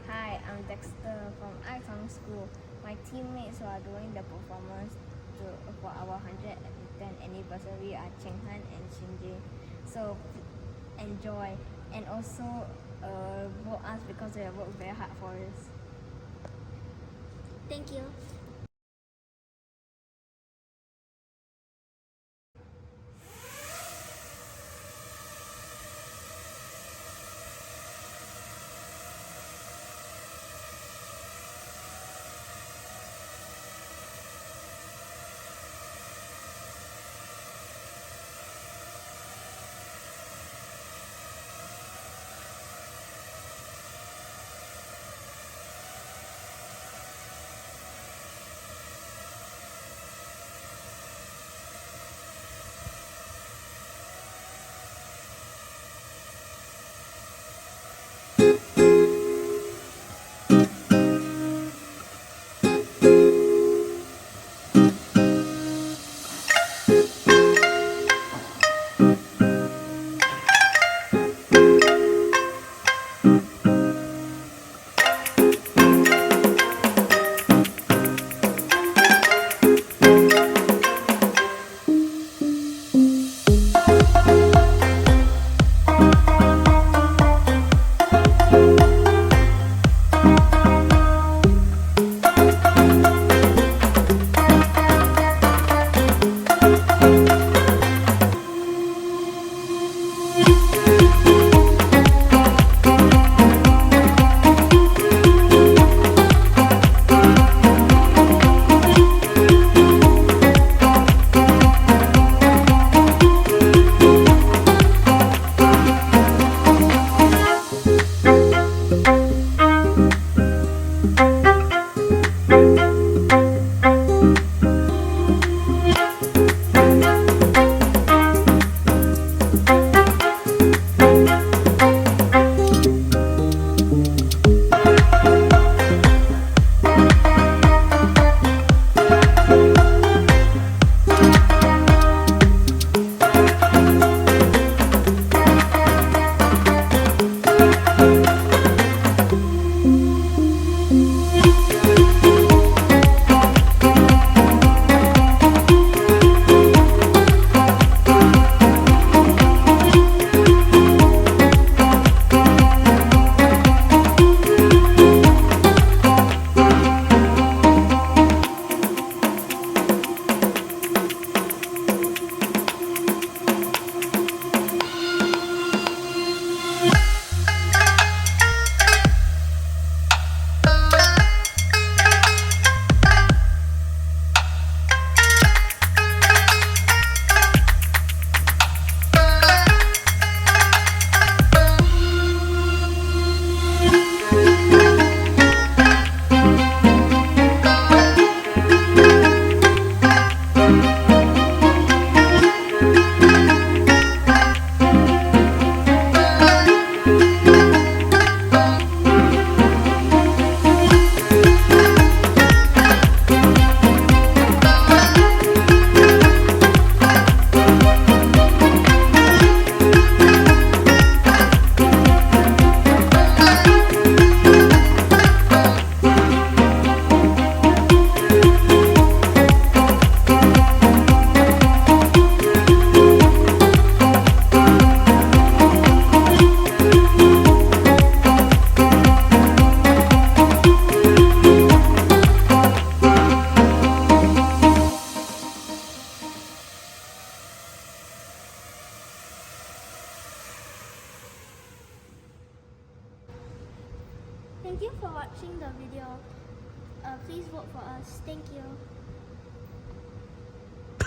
Hi, I'm Dexter from Tong School. My teammates who are doing the performance for our 110th anniversary are Cheng and Shin. So enjoy, and also vote us because they have worked very hard for us. Thank you. Thank you for watching the video. Please vote for us. Thank you.